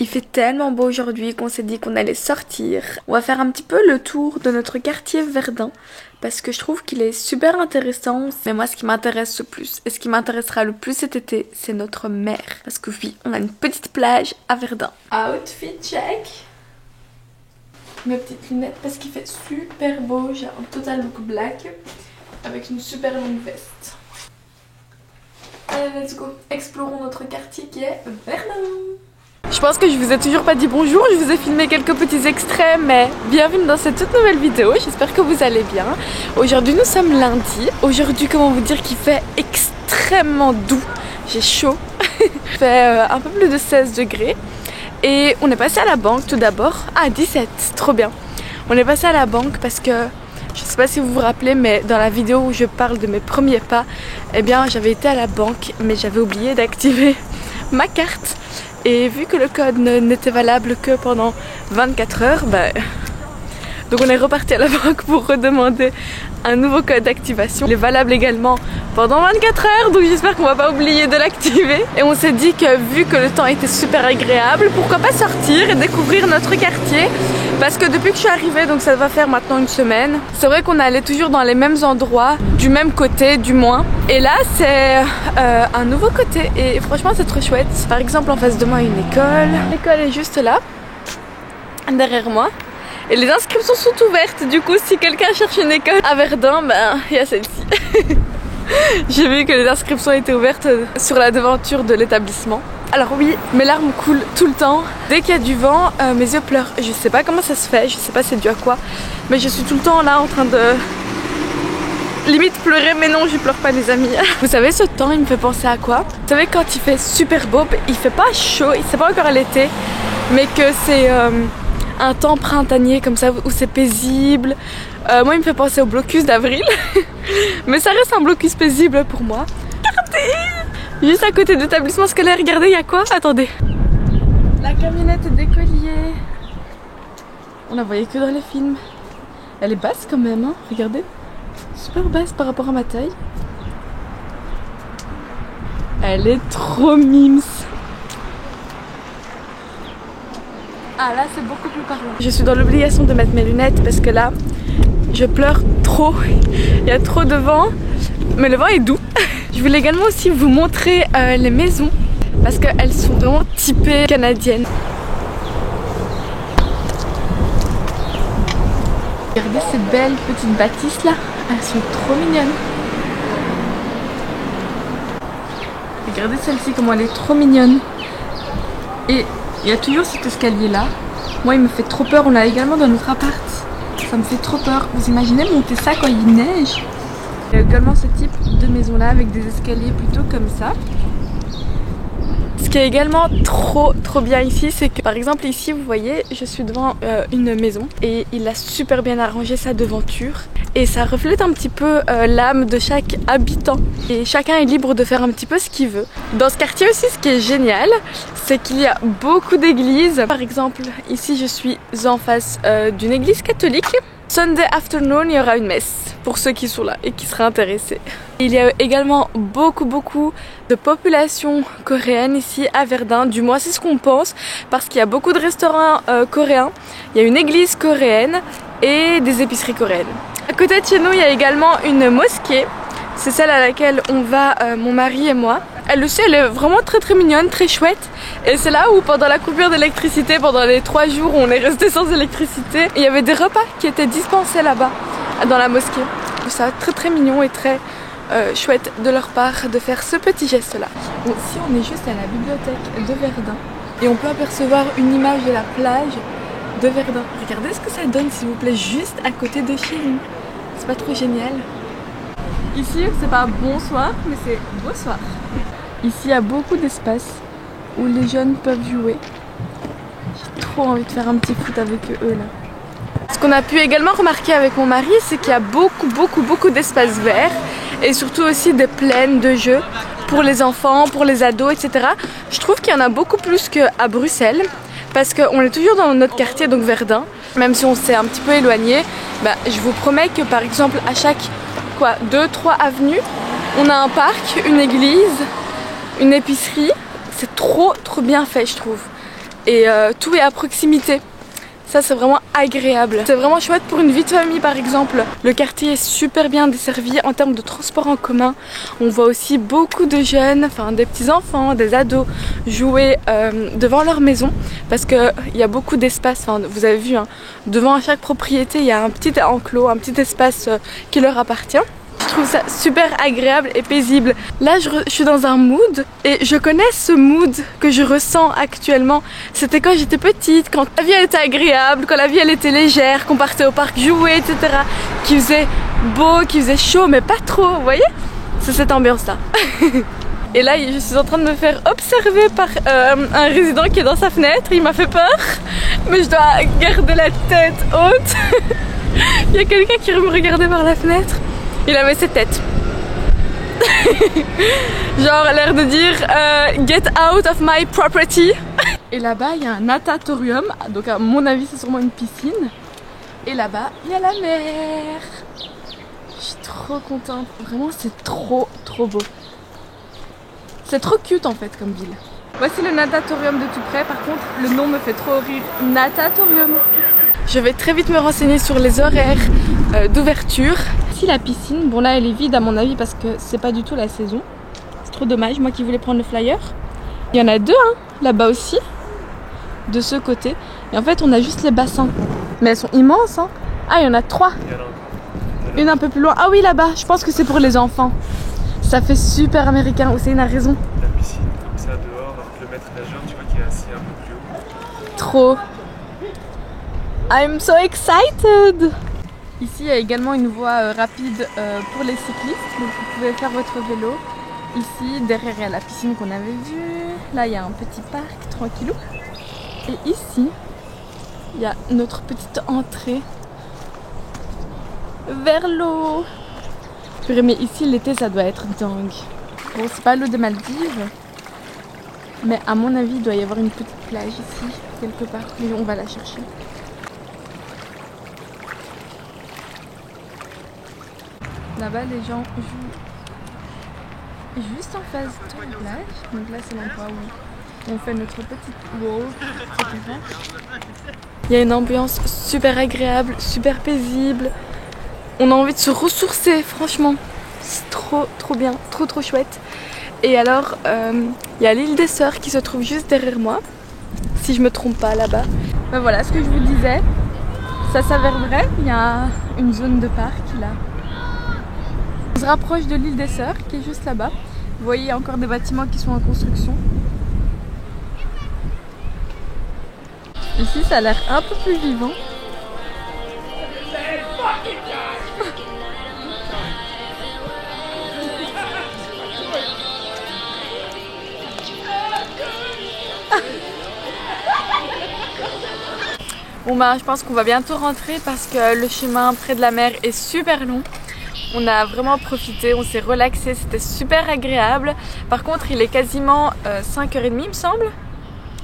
Il fait tellement beau aujourd'hui qu'on s'est dit qu'on allait sortir. On va faire un petit peu le tour de notre quartier Verdun parce que je trouve qu'il est super intéressant. Mais moi, ce qui m'intéresse le plus et ce qui m'intéressera le plus cet été, c'est notre mer. Parce que oui, on a une petite plage à Verdun. Outfit check. Mes petites lunettes parce qu'il fait super beau. J'ai un total look black avec une super longue veste. Allez, let's go. Explorons notre quartier qui est Verdun. Je pense que je vous ai toujours pas dit bonjour, je vous ai filmé quelques petits extraits, mais bienvenue dans cette toute nouvelle vidéo, j'espère que vous allez bien. Aujourd'hui nous sommes lundi, aujourd'hui comment vous dire qu'il fait extrêmement doux, j'ai chaud, il fait un peu plus de 16 degrés et on est passé à la banque tout d'abord, 17, trop bien. On est passé à la banque parce que, je sais pas si vous vous rappelez, mais dans la vidéo où je parle de mes premiers pas, eh bien j'avais été à la banque mais j'avais oublié d'activer ma carte. Et vu que le code n'était valable que pendant 24 heures, donc on est reparti à la banque pour redemander un nouveau code d'activation. Il est valable également pendant 24 heures, donc j'espère qu'on va pas oublier de l'activer. Et on s'est dit que vu que le temps était super agréable, pourquoi pas sortir et découvrir notre quartier. Parce que depuis que je suis arrivée, donc ça va faire maintenant une semaine, c'est vrai qu'on allait toujours dans les mêmes endroits, du même côté du moins. Et là c'est un nouveau côté et franchement c'est trop chouette. Par exemple en face de moi il y a une école. L'école est juste là, derrière moi. Et les inscriptions sont ouvertes, du coup si quelqu'un cherche une école à Verdun, il y a celle-ci. J'ai vu que les inscriptions étaient ouvertes sur la devanture de l'établissement. Alors oui, mes larmes coulent tout le temps. Dès qu'il y a du vent, mes yeux pleurent. Je sais pas comment ça se fait, je sais pas c'est dû à quoi. Mais je suis tout le temps là en train de limite pleurer, mais non je pleure pas les amis. Vous savez ce temps il me fait penser à quoi? Vous savez quand il fait super beau, il fait pas chaud, c'est pas encore l'été, mais que c'est un temps printanier comme ça où c'est paisible. Moi il me fait penser au blocus d'avril. Mais ça reste un blocus paisible pour moi. Regardez! Juste à côté de l'établissement scolaire, regardez, il y a quoi? Attendez. La camionnette d'écolier. On la voyait que dans les films. Elle est basse quand même, hein? Regardez. Super basse par rapport à ma taille. Elle est trop mimes. Ah là c'est beaucoup plus parlant. Je suis dans l'obligation de mettre mes lunettes parce que là je pleure trop. Il y a trop de vent, mais le vent est doux. Je voulais également aussi vous montrer les maisons parce qu'elles sont vraiment typées canadiennes. Regardez ces belles petites bâtisses là, elles sont trop mignonnes. Regardez celle-ci comment elle est trop mignonne. Et il y a toujours cet escalier là. Moi il me fait trop peur, on l'a également dans notre appart. Ça me fait trop peur. Vous imaginez monter ça quand il neige? Il y a également ce type de maison là avec des escaliers plutôt comme ça. Ce qui est également trop bien ici, c'est que par exemple ici vous voyez je suis devant une maison et il a super bien arrangé sa devanture et ça reflète un petit peu l'âme de chaque habitant et chacun est libre de faire un petit peu ce qu'il veut. Dans ce quartier aussi ce qui est génial c'est qu'il y a beaucoup d'églises. Par exemple ici je suis en face d'une église catholique. Sunday afternoon, il y aura une messe pour ceux qui sont là et qui seraient intéressés. Il y a également beaucoup de population coréenne ici à Verdun, du moins c'est ce qu'on pense parce qu'il y a beaucoup de restaurants coréens, il y a une église coréenne et des épiceries coréennes. À côté de chez nous, il y a également une mosquée, c'est celle à laquelle on va mon mari et moi. Elle aussi elle est vraiment très mignonne, très chouette. Et c'est là où pendant la coupure d'électricité, pendant les 3 jours où on est resté sans électricité, il y avait des repas qui étaient dispensés là-bas, dans la mosquée. Ça très mignon et très chouette de leur part de faire ce petit geste là. Bon, ici on est juste à la bibliothèque de Verdun et on peut apercevoir une image de la plage de Verdun. Regardez ce que ça donne s'il vous plaît, juste à côté de chez nous. C'est pas trop génial? Ici c'est pas bonsoir mais c'est beau soir. Ici il y a beaucoup d'espace où les jeunes peuvent jouer. J'ai trop envie de faire un petit foot avec eux là. Ce qu'on a pu également remarquer avec mon mari, c'est qu'il y a beaucoup d'espaces verts et surtout aussi des plaines de jeux pour les enfants, pour les ados, etc. Je trouve qu'il y en a beaucoup plus qu'à Bruxelles parce qu'on est toujours dans notre quartier, donc Verdun. Même si on s'est un petit peu éloigné, je vous promets que par exemple à chaque 2-3 avenues, on a un parc, une église, une épicerie. C'est trop bien fait je trouve. et tout est à proximité. Ça c'est vraiment agréable. C'est vraiment chouette pour une vie de famille par exemple. Le quartier est super bien desservi en termes de transport en commun. On voit aussi beaucoup de jeunes, enfin des petits enfants, des ados jouer devant leur maison parce qu'il y a beaucoup d'espace, enfin vous avez vu hein, devant chaque propriété il y a un petit enclos, un petit espace qui leur appartient. Je trouve ça super agréable et paisible. Là je suis dans un mood et je connais ce mood que je ressens actuellement. C'était quand j'étais petite, quand la vie elle était agréable, quand la vie elle était légère, qu'on partait au parc jouer, etc. Qu'il faisait beau, qu'il faisait chaud mais pas trop, vous voyez? C'est cette ambiance là. Et là je suis en train de me faire observer par un résident qui est dans sa fenêtre. Il m'a fait peur mais je dois garder la tête haute. Il y a quelqu'un qui me regardait par la fenêtre. Il avait cette tête. Genre l'air de dire get out of my property. Et là-bas il y a un natatorium. Donc à mon avis c'est sûrement une piscine. Et là-bas il y a la mer. Je suis trop contente. Vraiment c'est trop beau. C'est trop cute en fait comme ville. Voici le natatorium de tout près. Par contre le nom me fait trop rire. Natatorium. Je vais très vite me renseigner sur les horaires d'ouverture. Ici la piscine, bon là elle est vide à mon avis parce que c'est pas du tout la saison. C'est trop dommage, moi qui voulais prendre le flyer. Il y en a deux hein, là-bas aussi, de ce côté. Et en fait on a juste les bassins. Mais elles sont immenses hein. Ah il y en a trois. Une un peu plus loin. Ah oui là-bas, je pense que c'est pour les enfants. Ça fait super américain, Hussein a raison. La piscine comme ça dehors, avec le maître nageur, tu vois qu'il est assis un peu plus haut. Trop. I'm so excited! Ici il y a également une voie rapide pour les cyclistes, donc vous pouvez faire votre vélo. Ici derrière il y a la piscine qu'on avait vue, là il y a un petit parc tranquillou. Et ici il y a notre petite entrée vers l'eau. Mais ici l'été ça doit être dingue. Bon c'est pas l'eau des Maldives, mais à mon avis il doit y avoir une petite plage ici quelque part, mais on va la chercher. Là-bas, les gens jouent juste en face de la plage. Donc là, c'est l'endroit où on fait notre petite walk, etc. Il y a une ambiance super agréable, super paisible. On a envie de se ressourcer, franchement. C'est trop bien, trop chouette. Et alors, il y a l'île des Sœurs qui se trouve juste derrière moi. Si je me trompe pas, là-bas. Ben voilà, ce que je vous disais, ça s'avère vrai. Il y a une zone de parc là. On se rapproche de l'île des Sœurs qui est juste là-bas. Vous voyez, il y a encore des bâtiments qui sont en construction. Ici, ça a l'air un peu plus vivant. Bon bah, je pense qu'on va bientôt rentrer parce que le chemin près de la mer est super long. On a vraiment profité, on s'est relaxé, c'était super agréable. Par contre, il est quasiment 5h30 il me semble.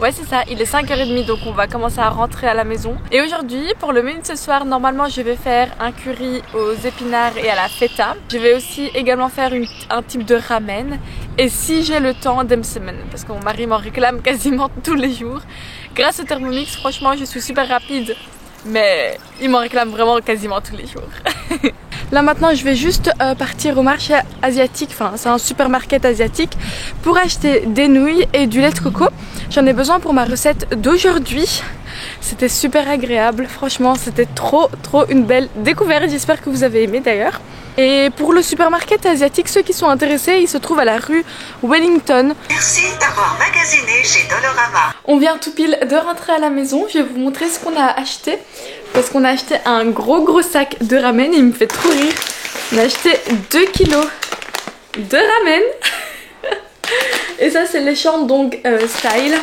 Ouais c'est ça, il est 5h30 donc on va commencer à rentrer à la maison. Et aujourd'hui, pour le menu de ce soir, normalement je vais faire un curry aux épinards et à la feta. Je vais aussi également faire un type de ramen. Et si j'ai le temps, des semaines, parce que mon mari m'en réclame quasiment tous les jours. Grâce au Thermomix, franchement je suis super rapide. Mais il m'en réclame vraiment quasiment tous les jours. Là maintenant je vais juste partir au marché asiatique, enfin c'est un supermarché asiatique, pour acheter des nouilles et du lait de coco. J'en ai besoin pour ma recette d'aujourd'hui. C'était super agréable, franchement c'était trop une belle découverte, j'espère que vous avez aimé d'ailleurs. Et pour le supermarché asiatique, ceux qui sont intéressés, il se trouve à la rue Wellington. Merci d'avoir magasiné chez Dolorama. On vient tout pile de rentrer à la maison, je vais vous montrer ce qu'on a acheté. Parce qu'on a acheté un gros sac de ramen, il me fait trop rire. On a acheté 2 kilos de ramen. Et ça c'est les Shandong style.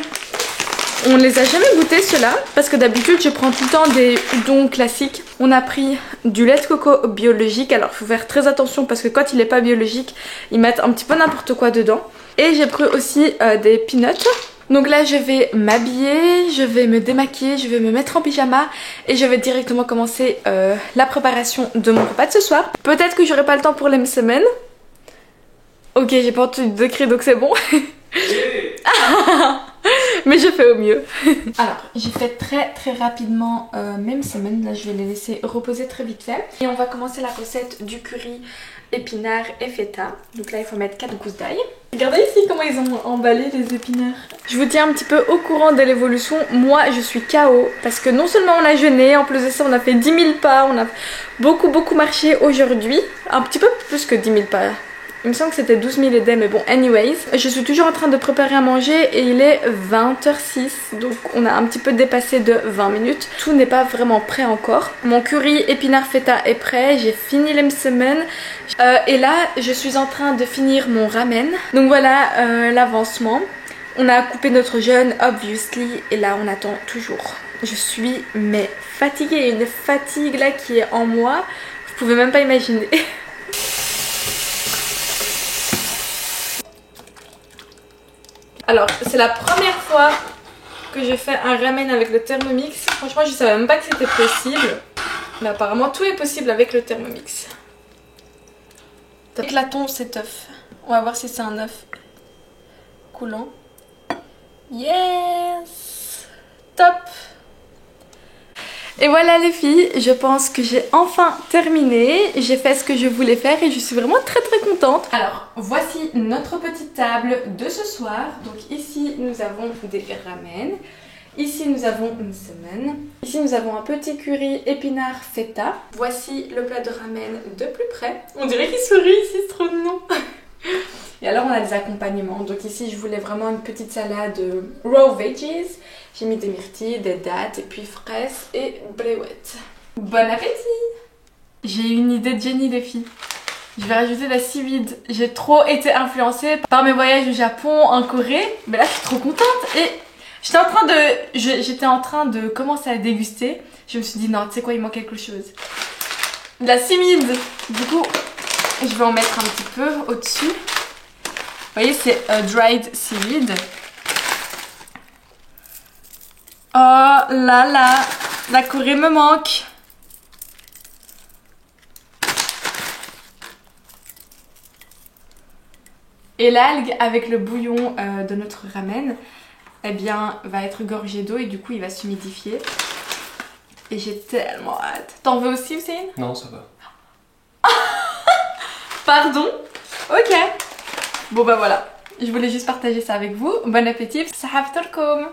On les a jamais goûtés ceux-là parce que d'habitude je prends tout le temps des udon classiques. On a pris du lait de coco biologique, alors il faut faire très attention parce que quand il n'est pas biologique ils mettent un petit peu n'importe quoi dedans. Et j'ai pris aussi des peanuts. Donc là je vais m'habiller, je vais me démaquiller, je vais me mettre en pyjama et je vais directement commencer la préparation de mon repas de ce soir. Peut-être que j'aurai pas le temps pour les semaines. Ok, j'ai pas entendu de cri donc c'est bon. Mais je fais au mieux. Alors, j'ai fait très rapidement même semaine. Là, je vais les laisser reposer très vite fait. Et on va commencer la recette du curry épinards et feta. Donc là, il faut mettre 4 gousses d'ail. Regardez ici comment ils ont emballé les épinards. Je vous tiens un petit peu au courant de l'évolution. Moi, je suis KO parce que non seulement on a jeûné, en plus de ça, on a fait 10 000 pas. On a beaucoup marché aujourd'hui. Un petit peu plus que 10 000 pas. Il me semble que c'était 12 000 et des, mais bon, anyways. Je suis toujours en train de préparer à manger et il est 20h06. Donc on a un petit peu dépassé de 20 minutes. Tout n'est pas vraiment prêt encore. Mon curry épinard feta est prêt. J'ai fini les semaines. Et là, je suis en train de finir mon ramen. Donc voilà l'avancement. On a coupé notre jeûne, obviously. Et là, on attend toujours. Je suis mais fatiguée. Une fatigue là qui est en moi. Vous pouvez même pas imaginer. Alors, c'est la première fois que je fais un ramen avec le Thermomix. Franchement, je savais même pas que c'était possible. Mais apparemment, tout est possible avec le Thermomix. Éclatons cet œuf. On va voir si c'est un œuf coulant. Yes! Top! Et voilà les filles, je pense que j'ai enfin terminé. J'ai fait ce que je voulais faire et je suis vraiment très contente. Alors, voici notre petite table de ce soir. Donc ici, nous avons des ramen. Ici, nous avons une semaine. Ici, nous avons un petit curry épinard feta. Voici le plat de ramen de plus près. On dirait qu'il sourit ici, c'est trop mignon. Et alors, on a des accompagnements. Donc ici, je voulais vraiment une petite salade raw veggies. J'ai mis des myrtilles, des dattes, et puis fraises et bléouettes. Bon appétit! J'ai une idée de génie les filles. Je vais rajouter de la seaweed. J'ai trop été influencée par mes voyages au Japon, en Corée. Mais là, je suis trop contente. Et j'étais en train de commencer à déguster. Je me suis dit, non, tu sais quoi, il manque quelque chose. De la seaweed. Du coup, je vais en mettre un petit peu au-dessus. Vous voyez, c'est dried seaweed. Oh là là, la Corée me manque. Et l'algue avec le bouillon de notre ramen, eh bien, va être gorgé d'eau et du coup, il va s'humidifier. Et j'ai tellement hâte. T'en veux aussi, Hussein? Non, ça va. Pardon? Ok. Bon bah voilà, je voulais juste partager ça avec vous. Bon appétit. Sahaftarkom.